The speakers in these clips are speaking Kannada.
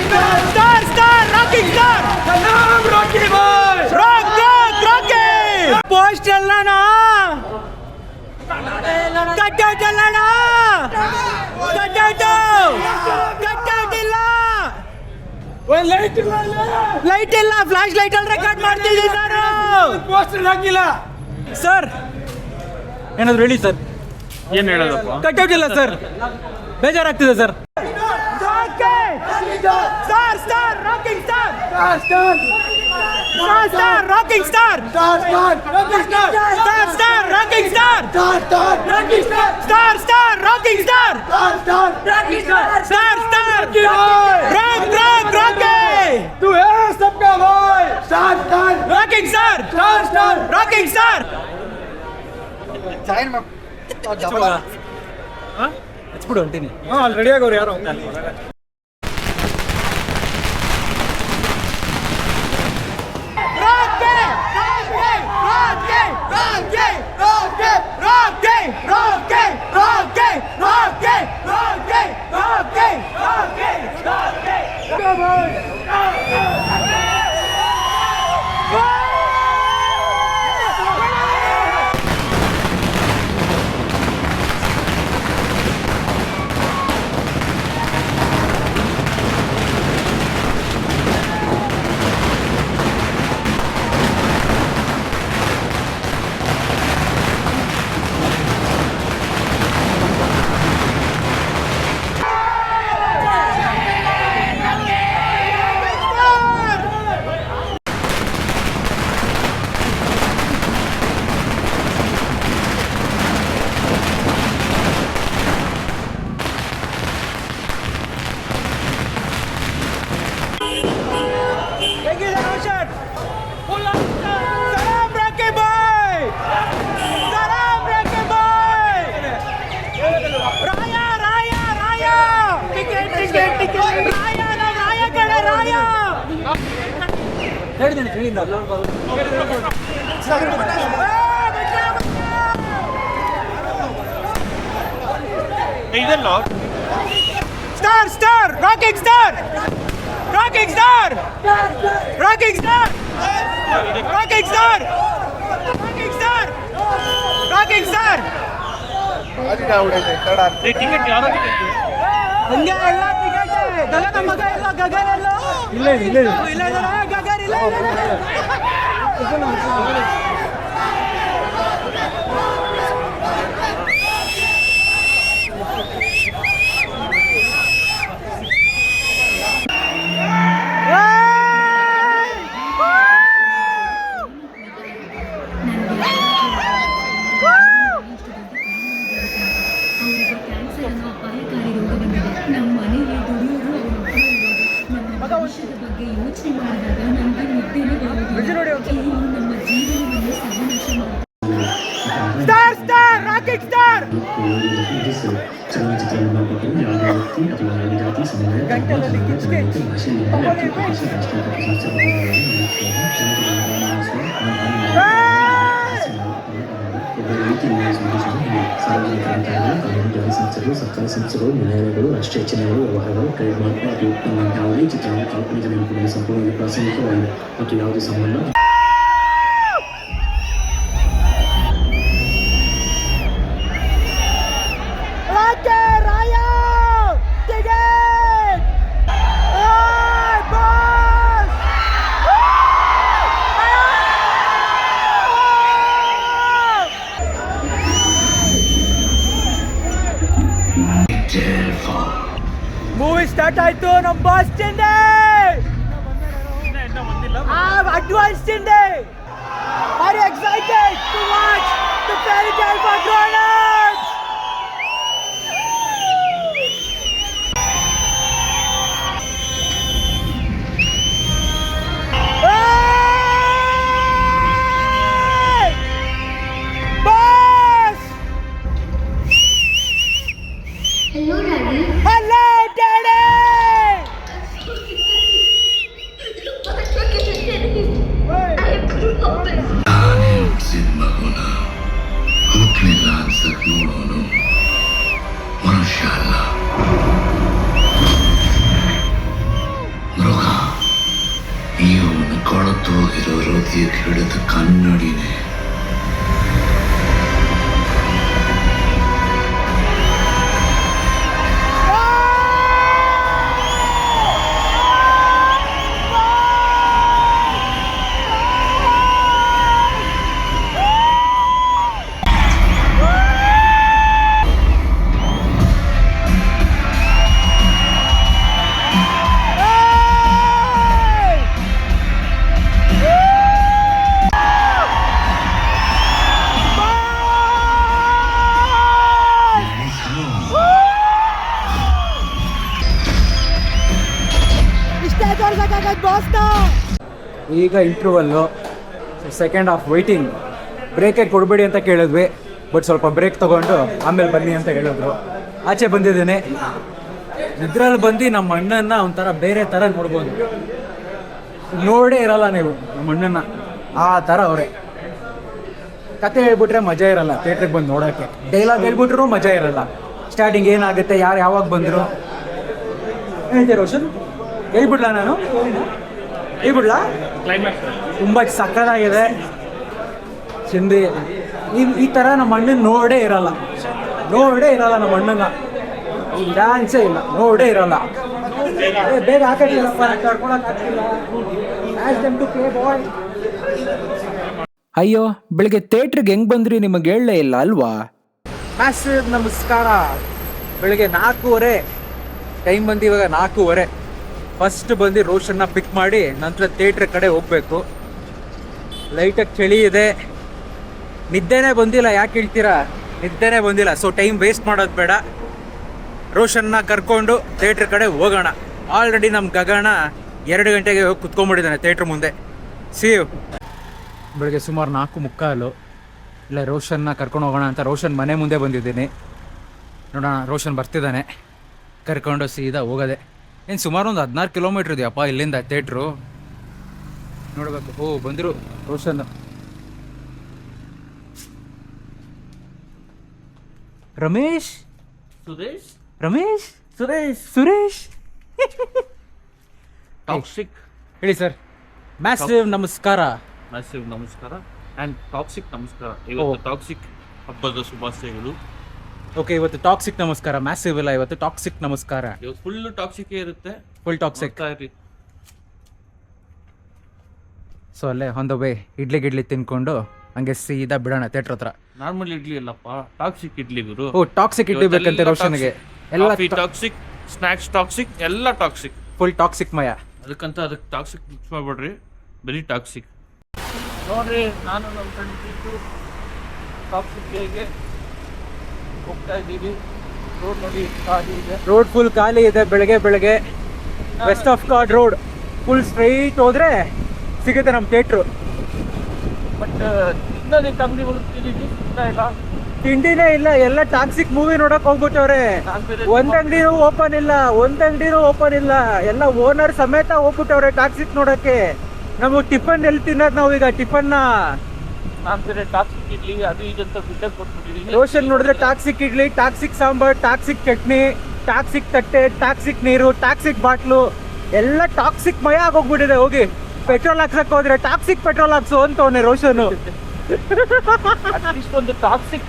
स्टार स्टार रॉकिंग स्टार सलाम Rocky boy rock rock Rocky post चलना कट्टा चलना ಕಟ್ಔಟ್ ಇಲ್ಲ ಲೈಟ್ ಇಲ್ಲ ಫ್ಲಾಶ್ ಲೈಟ್ ಅಲ್ಲಿ ರೆಕಾರ್ಡ್ ಮಾಡ್ತಿದ್ದೀವಿ ನಾನು ಪೋಸ್ಟರ್ ಹಾಕಿಲ್ಲ ಸರ್ ಏನಾದ್ರು ಹೇಳಿ ಸರ್ ಏನ್ ಹೇಳೋದಪ್ಪ ಕಟ್ಔಟ್ ಇಲ್ಲ ಸರ್ ಬೇಜಾರಾಗ್ತಿದೆ sir star star rocking star star star rocking star star star rocking star star star rocking star star star rock rock Rocky तू है सबका भाई star star rocking star star star rocking star join ಮಾಡಿ ಹಚ್ಬಿಡು ಅಂತೀನಿ ಅಲ್ಲಿ ರೆಡಿ ಆಗೋರು ಯಾರು star star rocking star rocking star rocking star rocking star rocking star rocking star ticket ಯಾರೋ ಹಂಗೆ ಎಲ್ಲ ಟಿಕೆಟ್ ಗಗನ ಮಗ ಎಲ್ಲ ಗಗನ ಎಲ್ಲ ಇಲ್ಲ ಇಲ್ಲ ಇಲ್ಲ ಗಗನ ಇಲ್ಲ स्टार स्टार रॉकिंग स्टार ಗಂಟಲಲ್ಲಿ ಕಿಚ್ಚೆ ಸಂಸ್ಥೆಗಳು ಸರ್ಕಾರಿ ಸಂಸ್ಥೆಗಳು ನ್ಯಾಯಾಲಯಗಳು ರಾಷ್ಟ್ರೀಯ ಚಿಹ್ನೆಗಳು ವ್ಯವಹಾರಗಳು ಟ್ರೇಡ್ ಮಾರ್ಕ್ ಮತ್ತು ಯಾವುದೇ ಚಿತ್ರಣ ಕಾಲ್ಪನಿಕ ನೆನಪುಗಳಿಗೆ ಸಂಪೂರ್ಣವಾಗಿ ಪ್ರಾಸಂಗಿಕವಾಗಿದೆ ಮತ್ತು ಯಾವುದೇ ಸಂಬಂಧ ಮೂವಿ ಸ್ಟಾರ್ಟ್ ಆಯ್ತು ನಮ್ಮ ಬಾಸ್ ಚಿಂಡೆ ಅಡ್ವಾನ್ಸ್ ಚಿಂಡೆ are you excited to watch the fairy tale for grown ups boss Hello, Daddy. Hello daddy I couldn't help it. ಸಿಂಹಗುಣ ಹುಟ್ಟಲಿಲ್ಲ ಅನ್ಸಕ್ ನೋಡೋನು ಮನುಷ್ಯ ಅಲ್ಲ ಬೀಳ್ತಿರೋ ಹೃದಯಕ್ಕೆ ಹಿಡಿದ ಕನ್ನಡಿನೇ. ಈಗ ಇಂಟರ್ವಲ್ಲು, ಸೆಕೆಂಡ್ ಹಾಫ್ ವೈಟಿಂಗ್. ಬ್ರೇಕೇ ಕೊಡಬೇಡಿ ಅಂತ ಕೇಳಿದ್ವಿ, ಬಟ್ ಸ್ವಲ್ಪ ಬ್ರೇಕ್ ತೊಗೊಂಡು ಆಮೇಲೆ ಬನ್ನಿ ಅಂತ ಹೇಳಿದ್ರು. ಆಚೆ ಬಂದಿದ್ದೇನೆ. ಇದ್ರಲ್ಲಿ ಬಂದು ನಮ್ಮ ಅಣ್ಣನ ಒಂಥರ ಬೇರೆ ಥರ ನೋಡ್ಬೋದು. ನೋಡೇ ಇರಲ್ಲ ನೀವು ನಮ್ಮ ಅಣ್ಣನ, ಆ ಥರ ಅವರೇ. ಕತೆ ಹೇಳ್ಬಿಟ್ರೆ ಮಜಾ ಇರಲ್ಲ ಥಿಯೇಟ್ರಿಗೆ ಬಂದು ನೋಡೋಕ್ಕೆ. ಡೈಲಾಗ್ ಹೇಳ್ಬಿಟ್ರು ಮಜಾ ಇರಲ್ಲ. ಸ್ಟಾರ್ಟಿಂಗ್ ಏನಾಗುತ್ತೆ, ಯಾರು ಯಾವಾಗ ಬಂದರು ಹೇಳ್ತೀರ ರೋಷನ್? ಹೇಳ್ಬಿಡ್ಲಾ ನಾನು? ಹೇಳ್ಬಿಡ್ಲಾ? ಕ್ಲೈಮ್ಯಾಕ್ಸ್ ತುಂಬ ಸಕ್ಕತ್ತಾಗಿದೆ. ಚಿಂದಿ ಈ ಥರ ನಮ್ಮ ಅಣ್ಣನ ನೋಡೇ ಇರಲ್ಲ ನಮ್ಮ ಅಣ್ಣನ. ಡ್ಯಾನ್ಸೇ ಇಲ್ಲ, ನೋಡೇ ಇರಲ್ಲ. ಬೇಗ ಹಾಕಿಲ್ಲಪ್ಪ, ಅಯ್ಯೋ, ಬೆಳಿಗ್ಗೆ ಥಿಯೇಟ್ರಿಗೆ ಹೆಂಗ್ ಬಂದ್ರಿ? ನಿಮಗೆ ಹೇಳಲೇ ಇಲ್ಲ ಅಲ್ವಾ? ಮ್ಯಾಸಿವ್ ನಮಸ್ಕಾರ. ಬೆಳಿಗ್ಗೆ 4:15 ಟೈಮ್ ಬಂದು, ಇವಾಗ 4:15. ಫಸ್ಟ್ ಬಂದು ರೋಷನ್ನ ಪಿಕ್ ಮಾಡಿ ನಂತರ ಥಿಯೇಟ್ರ್ ಕಡೆ ಹೋಗ್ಬೇಕು. ಲೈಟಾಗಿ ಚಳಿ ಇದೆ, ನಿದ್ದೆನೇ ಬಂದಿಲ್ಲ. ಯಾಕೆ ಹೇಳ್ತೀರಾ? ನಿದ್ದೆನೇ ಬಂದಿಲ್ಲ. ಸೊ ಟೈಮ್ ವೇಸ್ಟ್ ಮಾಡೋದು ಬೇಡ, ರೋಷನ್ನ ಕರ್ಕೊಂಡು ಥಿಯೇಟ್ರ್ ಕಡೆ ಹೋಗೋಣ. ಆಲ್ರೆಡಿ ನಮ್ಮ ಗಗನ 2 ಗಂಟೆಗೆ ಹೋಗಿ ಕುತ್ಕೊಂಡ್ಬಿಟ್ಟಿದ್ದಾನೆ ಥಿಯೇಟ್ರ್ ಮುಂದೆ. See you. ಬೆಳಗ್ಗೆ ಸುಮಾರು 4:45 ಇಲ್ಲ ರೋಷನ್ನ ಕರ್ಕೊಂಡು ಹೋಗೋಣ ಅಂತ ರೋಷನ್ ಮನೆ ಮುಂದೆ ಬಂದಿದ್ದೀನಿ. ನೋಡೋಣ, ರೋಷನ್ ಬರ್ತಿದ್ದಾನೆ, ಕರ್ಕೊಂಡು ಸೀದಾ ಹೋಗೋದೆ. ಏನು ಸುಮಾರು ಒಂದು 16 ಕಿಲೋಮೀಟ್ರ್ ಇದೆಯಪ್ಪ ಇಲ್ಲಿಂದ ಥಿಯೇಟ್ರು. ನೋಡಬೇಕು. ಓ, ಬಂದರು ರೋಷನ್. ರಮೇಶ್, ಸುರೇಶ್ ಟಾಕ್ಸಿಕ್ ಹೇಳಿ ಸರ್. ಮ್ಯಾಸಿವ್ ನಮಸ್ಕಾರ. ಆ್ಯಂಡ್ ಟಾಕ್ಸಿಕ್ ನಮಸ್ಕಾರ. ಇವತ್ತು ಟಾಕ್ಸಿಕ್ ಹಬ್ಬದ ಶುಭಾಶಯಗಳು. ಓಕೆ, ಇವತ್ತು ಟಾಕ್ಸಿಕ್ ನಮಸ್ಕಾರ. ಮ್ಯಾಸಿವ್ ಇಲ್ಲ, ಇವತ್ತು ಟಾಕ್ಸಿಕ್ ನಮಸ್ಕಾರ. ಇವತ್ತು ಫುಲ್ ಟಾಕ್ಸಿಕ್ ಇರುತ್ತೆ, ಫುಲ್ ಟಾಕ್ಸಿಕ್. ಇರಿ. ಸೊ ಅಲ್ಲೇ ಆನ್ ದ ವೇ ಇಡ್ಲಿ ತಿನ್ಕೊಂಡು ಹಂಗೆ ಸೀದಾ ಬಿಡೋಣ ಥಿಯೇಟ್ರ್ ಹತ್ರ. ನಾರ್ಮಲ್ ಇಡ್ಲಿ ಅಲ್ಲಪ್ಪ, ಟಾಕ್ಸಿಕ್ ಇಡ್ಲಿ ಗುರು. ಓ, ಟಾಕ್ಸಿಕ್ ಇಡ್ಲಿ ಬೇಕಂತೆ ರೋಷನ್ಗೆ. ಎಲ್ಲ ಟಾಕ್ಸಿಕ್, ಸ್ನ್ಯಾಕ್ಸ್ ಟಾಕ್ಸಿಕ್, ಎಲ್ಲ ಟಾಕ್ಸಿಕ್, ಫುಲ್ ಟಾಕ್ಸಿಕ್ ಮಯ. ಅದಕ್ಕೆ ಟಾಕ್ಸಿಕ್ ಮಿಕ್ಸ್ ಮಾಡ್ಬೇಡ್ರಿ, ಬರೀ ಟಾಕ್ಸಿಕ್. ನೋಡ್ರಿ, ನಾನು ನಮ್ಮ ಫ್ರೆಂಡ್ ಟಾಕ್ಸಿಕ್ಗೆ ಹೋಗ್ತಾ ಇದ್ದೀವಿ. ರೋಡ್ ನೋಡಿ ಖಾಲಿ ಇದೆ. ರೋಡ್ ಫುಲ್ ಖಾಲಿ ಇದೆ. ಬೆಳಗ್ಗೆ west of chord road full straight ಹೋದ್ರೆ ಸಿಗುತ್ತೆ ನಮ್ಮ ಥಿಯೇಟ್ರು. ಬಟ್ ಇನ್ನೊಂದು ಅಂಗಡಿ ಹುಡುಕ್ತಿದ್ದೀವಿ, ಇಲ್ಲ ತಿಂಡಿನೇ ಇಲ್ಲ. ಎಲ್ಲ ಟಾಕ್ಸಿಕ್ ಮೂವಿ ನೋಡಕ್ ಹೋಗ್ಬಿಟ್ಟವ್ರೆ. ಒಂದ್ ಅಂಗಡಿನೂ ಓಪನ್ ಇಲ್ಲ. ಎಲ್ಲ ಓನರ್ ಸಮೇತ ಹೋಗ್ಬಿಟ್ಟವ್ರೆ ಟಾಕ್ಸಿಕ್ ನೋಡಕ್ಕೆ. ನಮಗೆ ಟಿಫನ್ ಎಲ್ಲಿ ತಿನ್ನೋದು ನಾವು ಈಗ? ಟಿಫನ್ನ ನಾನು ಬೇರೆ ಟಾಕ್ಸಿಕ್ ಇಡ್ಲಿ ಅದು ಇದು ಅಂತ ಬಿಟ್ಟೆ ಕೊಟ್ಬಿಟ್ಟಿದ್ದೀನಿ. ರೋಷನ್ ನೋಡಿದ್ರೆ toxic idli, toxic sambar, toxic chutney, toxic ತಟ್ಟೆ, ಟಾಕ್ಸಿಕ್ ನೀರು, ಟಾಕ್ಸಿಕ್ ಬಾಟ್ಲು ಎಲ್ಲ ಟಾಕ್ಸಿಕ್ ಮಯ ಆಗೋಗ್ಬಿಟ್ಟಿದೆ. ಹೋಗಿ ಪೆಟ್ರೋಲ್ ಹಾಕ್ಸಕ್ ಹೋದ್ರೆ ಟಾಕ್ಸಿಕ್ ಪೆಟ್ರೋಲ್ ಹಾಕ್ಸು ಅಂತವನೆ ರೋಷನ್. ಅಟ್ಲೀಸ್ಟ್ ಒಂದು ಟಾಕ್ಸಿಕ್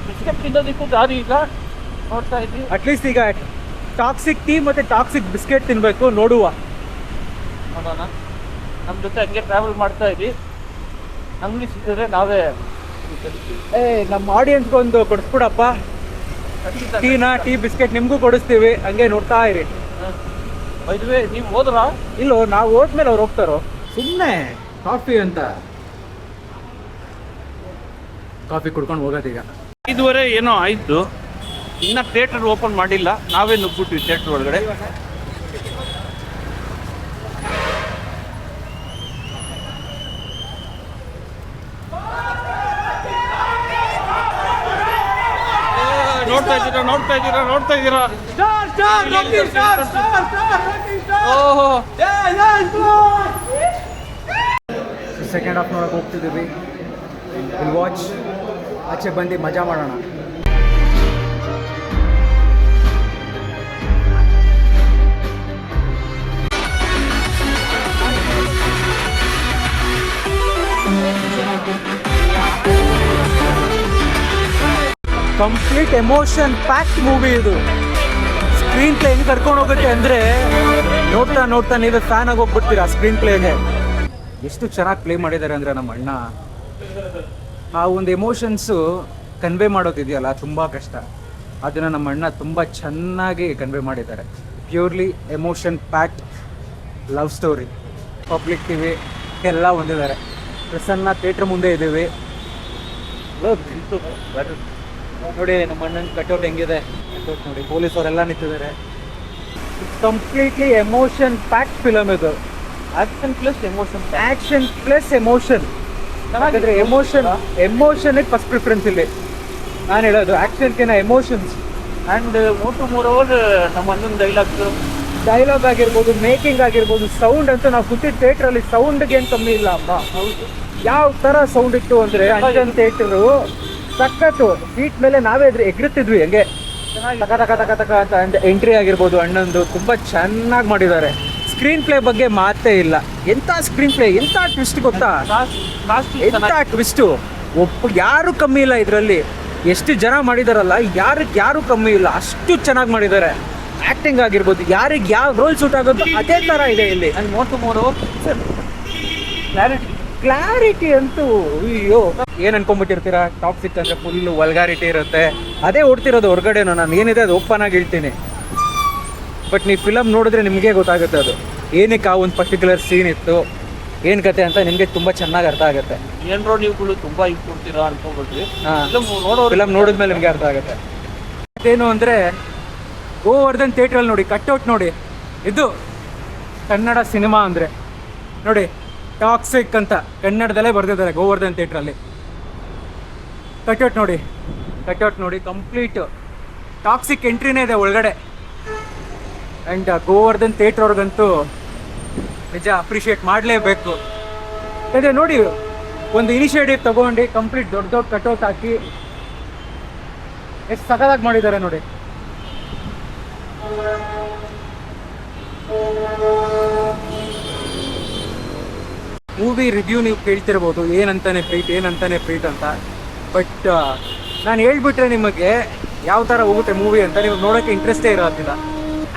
ಬಿಸ್ಕೆಟ್ ತಿನ್ನೋದಕ್ಕೂ ದಾರಿ ಈಗ ನೋಡ್ತಾ ಇದ್ವಿ. ಅಟ್ಲೀಸ್ಟ್ ಈಗ ಟಾಕ್ಸಿಕ್ ಟೀ ಮತ್ತೆ ಟಾಕ್ಸಿಕ್ ಬಿಸ್ಕೆಟ್ ತಿನ್ಬೇಕು. ನೋಡುವ, ನೋಡೋಣ. ನಮ್ಮ ಜೊತೆ ಹಂಗೆ ಟ್ರಾವೆಲ್ ಮಾಡ್ತಾ ಇದ್ವಿ. ಅಂಗಡಿ ಸಿಕ್ಕಿದ್ರೆ ನಾವೇ ನಮ್ಮ ಆಡಿಯನ್ಸ್ಗೆ ಒಂದು ಕೊಡಿಸ್ಬಿಡಪ್ಪ. ಟೀ ಬಿಸ್ಕೆಟ್ ನಿಮ್ಗೂ ಕೊಡಿಸ್ತೀವಿ, ಹಂಗೆ ನೋಡ್ತಾ ಇರಿ. ಬೈದ್ವೆ, ನೀವು ಹೋದ್ರಾ? ಇಲ್ಲೋ, ನಾವು ಹೋದ್ಮೇಲೆ ಅವ್ರು ಹೋಗ್ತಾರೋ. ಸುಮ್ಮನೆ ಕಾಫಿ ಅಂತ ಕಾಫಿ ಕುಡ್ಕೊಂಡು ಹೋಗೋದೀಗ. 5:30 ಏನೋ ಆಯಿತು, ಇನ್ನು ಥಿಯೇಟರ್ ಓಪನ್ ಮಾಡಿಲ್ಲ. ನಾವೇ ನುಗ್ಬಿಟ್ವಿ ಥಿಯೇಟರ್ ಒಳಗಡೆ. ನೋಡ್ತಾ ಇದ್ದೀರಾ ಓಹೋ, ಸೆಕೆಂಡ್ ಹಾಫ್ ನೋಡಕ್ಕೆ ಹೋಗ್ತಿದ್ದೀವಿ. Will watch. ಆಚೆ ಬಂದು ಮಜಾ ಮಾಡೋಣ. ಕಂಪ್ಲೀಟ್ ಎಮೋಷನ್ ಪ್ಯಾಕ್ಡ್ ಮೂವಿ ಇದು. ಸ್ಕ್ರೀನ್ ಪ್ಲೇ ಹೆಂಗೆ ಕರ್ಕೊಂಡು ಹೋಗುತ್ತೆ ಅಂದರೆ ನೋಡ್ತಾ ನೋಡ್ತಾ ನೀವೇ ಫ್ಯಾನ್ ಆಗಿ ಹೋಗ್ಬಿಡ್ತೀರಾ ಸ್ಕ್ರೀನ್ ಪ್ಲೇಗೆ. ಎಷ್ಟು ಚೆನ್ನಾಗಿ ಪ್ಲೇ ಮಾಡಿದ್ದಾರೆ ಅಂದರೆ ನಮ್ಮ ಅಣ್ಣ. ಆ ಒಂದು ಎಮೋಷನ್ಸು ಕನ್ವೆ ಮಾಡೋದಿದೆಯಲ್ಲ ತುಂಬ ಕಷ್ಟ. ಅದನ್ನು ನಮ್ಮ ಅಣ್ಣ ತುಂಬ ಚೆನ್ನಾಗಿ ಕನ್ವೆ ಮಾಡಿದ್ದಾರೆ. Purely emotion packed love story. Public TV ಎಲ್ಲ ಹೊಂದಿದ್ದಾರೆ. ಪ್ರಸನ್ನ ಥಿಯೇಟ್ರ್ ಮುಂದೆ ಇದ್ದೀವಿ. ನೋಡಿ ನಮ್ಮ ಅಣ್ಣನ ಕಟೌಟ್ ಹೆಂಗಿದೆ, ಕಟೌಟ್ ನೋಡಿ. ಪೊಲೀಸವರೆಲ್ಲ ನಿಂತಿದ್ದಾರೆ. ಕಂಪ್ಲೀಟ್ಲಿ ಎಮೋಷನ್ ಪ್ಯಾಕ್ಡ್ ಫಿಲಮ್ ಇದು. Action plus emotion, action plus emotion. ಯಾಕಂದರೆ ಎಮೋಷನ್ಗೆ ಫಸ್ಟ್ ಪ್ರಿಫರೆನ್ಸ್ ಇಲ್ಲಿ. ನಾನು ಹೇಳೋದು ಆ್ಯಕ್ಷನ್ಕಿನ ಎಮೋಷನ್ಸ್. ಆ್ಯಂಡ್ ಮೋರ್ ನಮ್ಮ ಅಣ್ಣನ ಡೈಲಾಗ್ ಆಗಿರ್ಬೋದು, ಮೇಕಿಂಗ್ ಆಗಿರ್ಬೋದು, ಸೌಂಡ್ ಅಂತೂ ನಾವು ಕೂತಿದ್ದ ಥಿಯೇಟ್ರಲ್ಲಿ ಸೌಂಡ್ಗೆ ಏನು ಕಮ್ಮಿ ಇಲ್ಲ ಅಮ್ಮ. ಹೌದು, ಯಾವ ಥರ ಸೌಂಡ್ ಇತ್ತು ಅಂದರೆ ಅಂಜನ್ ಥಿಯೇಟರು ಸಖತ್ತು. ಸೀಟ್ ಮೇಲೆ ನಾವೇ ಎಗರುತ್ತಿದ್ವಿ ಹೆಂಗೆ ತಕ ತಕ ತಕ ತಕ ಅಂತ. ಎಂಟ್ರಿ ಆಗಿರ್ಬೋದು ಅಣ್ಣಂದು ತುಂಬ ಚೆನ್ನಾಗಿ ಮಾಡಿದ್ದಾರೆ. ಸ್ಕ್ರೀನ್ ಪ್ಲೇ ಬಗ್ಗೆ ಮಾತೇ ಇಲ್ಲ. ಎಂಥ ಸ್ಕ್ರೀನ್ ಪ್ಲೇ, ಎಂಥ ಟ್ವಿಸ್ಟ್ ಗೊತ್ತಾ, ಎಂಥ ಟ್ವಿಸ್ಟು. ಯಾರು ಕಮ್ಮಿ ಇಲ್ಲ ಇದರಲ್ಲಿ. ಎಷ್ಟು ಜನ ಮಾಡಿದಾರಲ್ಲ, ಯಾರು ಕಮ್ಮಿ ಇಲ್ಲ. ಅಷ್ಟು ಚೆನ್ನಾಗಿ ಮಾಡಿದ್ದಾರೆ. ಆ್ಯಕ್ಟಿಂಗ್ ಆಗಿರ್ಬೋದು, ಯಾರಿಗೆ ಯಾವ ರೋಲ್ ಸೂಟ್ ಆಗೋದು ಅದೇ ಥರ ಇದೆ ಇಲ್ಲಿ. ಆ್ಯಂಡ್ ಮೋರ್ ಕ್ಲಾರಿಟಿ ಅಂತೂ ಅಯ್ಯೋ. ಏನು ಅನ್ಕೊಂಡ್ಬಿಟ್ಟಿರ್ತೀರಾ, ಟಾಕ್ಸಿಕ್ ಅಂದರೆ ಫುಲ್ಲು ವಲ್ಗಾರಿಟಿ ಇರುತ್ತೆ. ಅದೇ ಓಡ್ತಿರೋದು ಹೊರಗಡೆನೋ. ನಾನು ಏನಿದೆ ಅದು ಓಪನ್ ಆಗಿ ಹೇಳ್ತೀನಿ. ಬಟ್ ನೀವು ಫಿಲಮ್ ನೋಡಿದ್ರೆ ನಿಮಗೆ ಗೊತ್ತಾಗುತ್ತೆ ಅದು ಏನಕ್ಕೆ ಆ ಒಂದು ಪರ್ಟಿಕ್ಯುಲರ್ ಸೀನ್ ಇತ್ತು, ಏನು ಕತೆ ಅಂತ ನಿಮಗೆ ತುಂಬ ಚೆನ್ನಾಗಿ ಅರ್ಥ ಆಗುತ್ತೆ. ಏನರೋ ನೀವುಗಳು ತುಂಬ ಇದು ಕೊಡ್ತೀರಾ ಅನ್ಕೊಂಡ್ಬಿಟ್ರಿ. ಫಿಲಮ್ ನೋಡಿದ್ಮೇಲೆ ನಿಮಗೆ ಅರ್ಥ ಆಗುತ್ತೆ. ಮತ್ತೇನು ಅಂದರೆ ಗೋವರ್ಧನ್ ಥಿಯೇಟ್ರಲ್ಲಿ ನೋಡಿ, ಕಟ್ಔಟ್ ನೋಡಿ. ಇದು ಕನ್ನಡ ಸಿನಿಮಾ ಅಂದರೆ ನೋಡಿ, ಟಾಕ್ಸಿಕ್ ಅಂತ ಕನ್ನಡದಲ್ಲೇ ಬರೆದಿದ್ದಾರೆ ಗೋವರ್ಧನ್ ಥಿಯೇಟ್ರಲ್ಲಿ. ಕಟ್ಔಟ್ ನೋಡಿ ಕಂಪ್ಲೀಟ್ ಟಾಕ್ಸಿಕ್ ಎಂಟ್ರಿನೇ ಇದೆ ಒಳಗಡೆ. ಆ್ಯಂಡ್ ಗೋವರ್ಧನ್ ಥಿಯೇಟ್ರ್ ಅವ್ರಿಗಂತೂ ನಿಜ ಅಪ್ರಿಷಿಯೇಟ್ ಮಾಡಲೇಬೇಕು. ಅದೇ ನೋಡಿ, ಒಂದು ಇನಿಷಿಯೇಟಿವ್ ತಗೊಂಡು ಕಂಪ್ಲೀಟ್ ದೊಡ್ಡ ಕಟ್ಔಟ್ ಹಾಕಿ ಎಷ್ಟು ಸಖತ್ತಾಗಿ ಮಾಡಿದ್ದಾರೆ ನೋಡಿ. ಮೂವಿ ರಿವ್ಯೂ ನೀವು ಕೇಳ್ತಿರ್ಬೋದು, ಏನಂತಾನೆ ಫೀಟ್ ಅಂತ. ಬಟ್ ನಾನು ಹೇಳ್ಬಿಟ್ರೆ ನಿಮಗೆ ಯಾವ ಥರ ಹೋಗುತ್ತೆ ಮೂವಿ ಅಂತ ನೀವು ನೋಡೋಕ್ಕೆ ಇಂಟ್ರೆಸ್ಟೇ ಇರೋದಿಲ್ಲ.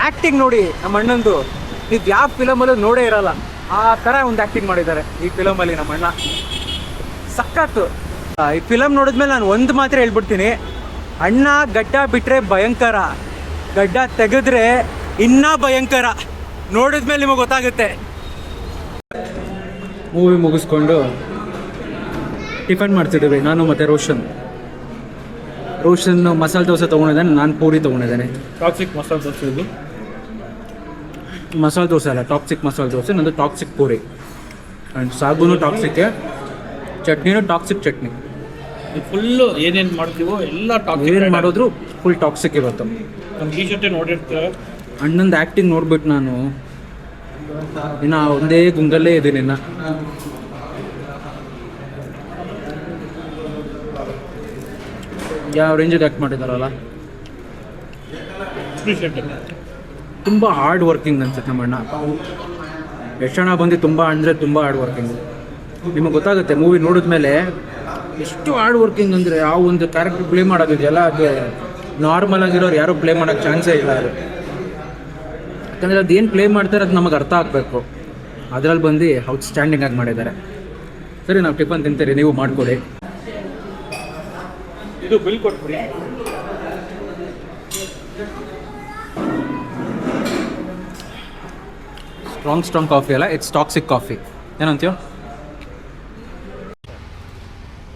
ಆ್ಯಕ್ಟಿಂಗ್ ನೋಡಿ ನಮ್ಮ ಅಣ್ಣಂದು, ನೀವು ಯಾವ ಫಿಲಮಲ್ಲೂ ನೋಡೇ ಇರಲ್ಲ. ಆ ಥರ ಒಂದು ಆ್ಯಕ್ಟಿಂಗ್ ಮಾಡಿದ್ದಾರೆ ಈ ಫಿಲಮಲ್ಲಿ ನಮ್ಮ ಅಣ್ಣ. ಸಖತ್ತು. ಈ ಫಿಲಮ್ ನೋಡಿದ್ಮೇಲೆ ನಾನು ಒಂದು ಮಾತ್ರ ಹೇಳ್ಬಿಡ್ತೀನಿ, ಅಣ್ಣ ಗಡ್ಡ ಬಿಟ್ಟರೆ ಭಯಂಕರ, ಗಡ್ಡ ತೆಗೆದ್ರೆ ಇನ್ನೂ ಭಯಂಕರ. ನೋಡಿದ್ಮೇಲೆ ನಿಮಗೆ ಗೊತ್ತಾಗುತ್ತೆ. ಮೂವಿ ಮುಗಿಸ್ಕೊಂಡು ಟಿಫನ್ ಮಾಡ್ತಿದ್ದೀವಿ ನಾನು ಮತ್ತು ರೋಷನ್ ಮಸಾಲೆ ದೋಸೆ ತೊಗೊಂಡಿದ್ದಾನೆ, ನಾನು ಪೂರಿ ತೊಗೊಂಡಿದ್ದೇನೆ. ಟಾಕ್ಸಿಕ್ ಮಸಾಲೆ ದೋಸೆ. ಇದು ಮಸಾಲೆ ದೋಸೆ ಅಲ್ಲ, ಟಾಕ್ಸಿಕ್ ಮಸಾಲೆ ದೋಸೆ. ನಂದು ಟಾಕ್ಸಿಕ್ ಪೂರಿ. ಆ್ಯಂಡ್ ಸಾಗುನು ಟಾಕ್ಸಿಕ್ಕೆ, ಚಟ್ನಿನೂ ಟಾಕ್ಸಿಕ್ ಚಟ್ನಿ. ಫುಲ್ಲು ಏನೇನು ಮಾಡ್ತೀವೋ ಎಲ್ಲ ಟಾಕ್ಸಿಕ್. ಏನೇನು ಮಾಡಿದ್ರು ಫುಲ್ ಟಾಕ್ಸಿಕ್ ಇವತ್ತು. ನಮ್ಮ ಈ ಜೊತೆ ನೋಡಿರ್ತಾರೆ. ಅಣ್ಣಂದು ಆ್ಯಕ್ಟಿಂಗ್ ನೋಡ್ಬಿಟ್ಟು ನಾನು ಇನ್ನು ಒಂದೇ ಗುಂಗಲ್ಲೇ ಇದ್ದೀನಿ. ಇನ್ನು ಯಾವ ರೇಂಜಿಗೆ ಆ್ಯಕ್ಟ್ ಮಾಡಿದಾರಲ್ಲ, ತುಂಬ ಹಾರ್ಡ್ ವರ್ಕಿಂಗ್ ಅನ್ಸುತ್ತೆ ನಮ್ಮಣ್ಣ. ಎಷ್ಟು ಜನ ಬಂದು ತುಂಬ ಹಾರ್ಡ್ ವರ್ಕಿಂಗ್. ನಿಮಗೆ ಗೊತ್ತಾಗುತ್ತೆ ಮೂವಿ ನೋಡಿದ್ಮೇಲೆ ಎಷ್ಟು ಹಾರ್ಡ್ ವರ್ಕಿಂಗ್ ಅಂದರೆ. ಆ ಒಂದು ಕ್ಯಾರೆಕ್ಟರ್ ಪ್ಲೇ ಮಾಡೋದಿದೆಯಲ್ಲ, ಅದು ನಾರ್ಮಲ್ ಆಗಿರೋರು ಯಾರೂ ಪ್ಲೇ ಮಾಡೋಕ್ಕೆ ಚಾನ್ಸೇ ಇಲ್ಲ ಅದು. ಯಾಕಂದರೆ ಅದು ಏನು ಪ್ಲೇ ಮಾಡ್ತಾರೆ ಅದು ನಮಗೆ ಅರ್ಥ ಆಗಬೇಕು. ಅದರಲ್ಲಿ ಬಂದು ಔಟ್ಸ್ಟ್ಯಾಂಡಿಂಗ್ ಆಗಿ ಮಾಡಿದ್ದಾರೆ. ಸರಿ, ನಾವು ಟಿಫನ್ ತಿಂತೀರಿ, ನೀವು ಮಾಡ್ಕೊಡಿ. ಇದು ಬಿಲ್ ಕೊಟ್ಬಿಡಿ. ಸ್ಟ್ರಾಂಗ್ ಕಾಫಿ ಅಲ್ಲ, ಇಟ್ಸ್ ಟಾಕ್ಸಿಕ್ ಕಾಫಿ. ಏನಂತೀಯೋ?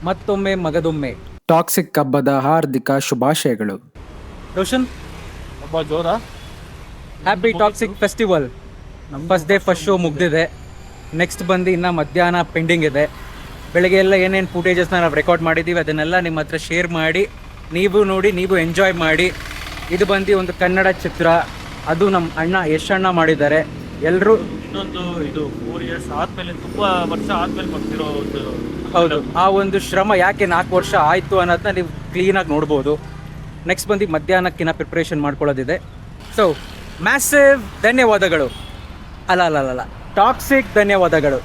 ಮತ್ತೊಮ್ಮೆ ಮಗದೊಮ್ಮೆ ಟಾಕ್ಸಿಕ್ ಹಬ್ಬದ ಹಾರ್ದಿಕ ಶುಭಾಶಯಗಳು. ರೋಷನ್, ಹಬ್ಬ ಜೋರ. Happy toxic festival. First day first show ಮುಗ್ದಿದೆ. ನೆಕ್ಸ್ಟ್ ಬಂದು ಇನ್ನು ಮಧ್ಯಾಹ್ನ ಪೆಂಡಿಂಗ್ ಇದೆ. ಬೆಳಗ್ಗೆ ಎಲ್ಲ ಏನೇನು ಫುಟೇಜಸ್ನ ನಾವು ರೆಕಾರ್ಡ್ ಮಾಡಿದ್ದೀವಿ ಅದನ್ನೆಲ್ಲ ನಿಮ್ಮ ಹತ್ರ ಶೇರ್ ಮಾಡಿ, ನೀವು ನೋಡಿ, ನೀವು ಎಂಜಾಯ್ ಮಾಡಿ. ಇದು ಬಂದು ಒಂದು ಕನ್ನಡ ಚಿತ್ರ. ಅದು ನಮ್ಮ ಅಣ್ಣ ಯಶಣ್ಣ ಮಾಡಿದ್ದಾರೆ. ಎಲ್ಲರೂ ಇನ್ನೊಂದು ಇದು 4 years ಆದಮೇಲೆ, ತುಂಬ ವರ್ಷ ಆದಮೇಲೆ ಬರ್ತಿರೋ ಒಂದು. ಹೌದು, ಆ ಒಂದು ಶ್ರಮ ಯಾಕೆ 4 ವರ್ಷ ಆಯಿತು ಅನ್ನೋದನ್ನ ನೀವು ಕ್ಲೀನಾಗಿ ನೋಡ್ಬೋದು. ನೆಕ್ಸ್ಟ್ ಬಂದು ಮಧ್ಯಾಹ್ನಕ್ಕಿನ್ನ ಪ್ರಿಪ್ರೇಷನ್ ಮಾಡ್ಕೊಳ್ಳೋದಿದೆ. ಸೊ ಮ್ಯಾಸಿವ್ ಧನ್ಯವಾದಗಳು. ಅಲ್ಲ ಟಾಕ್ಸಿಕ್ ಧನ್ಯವಾದಗಳು.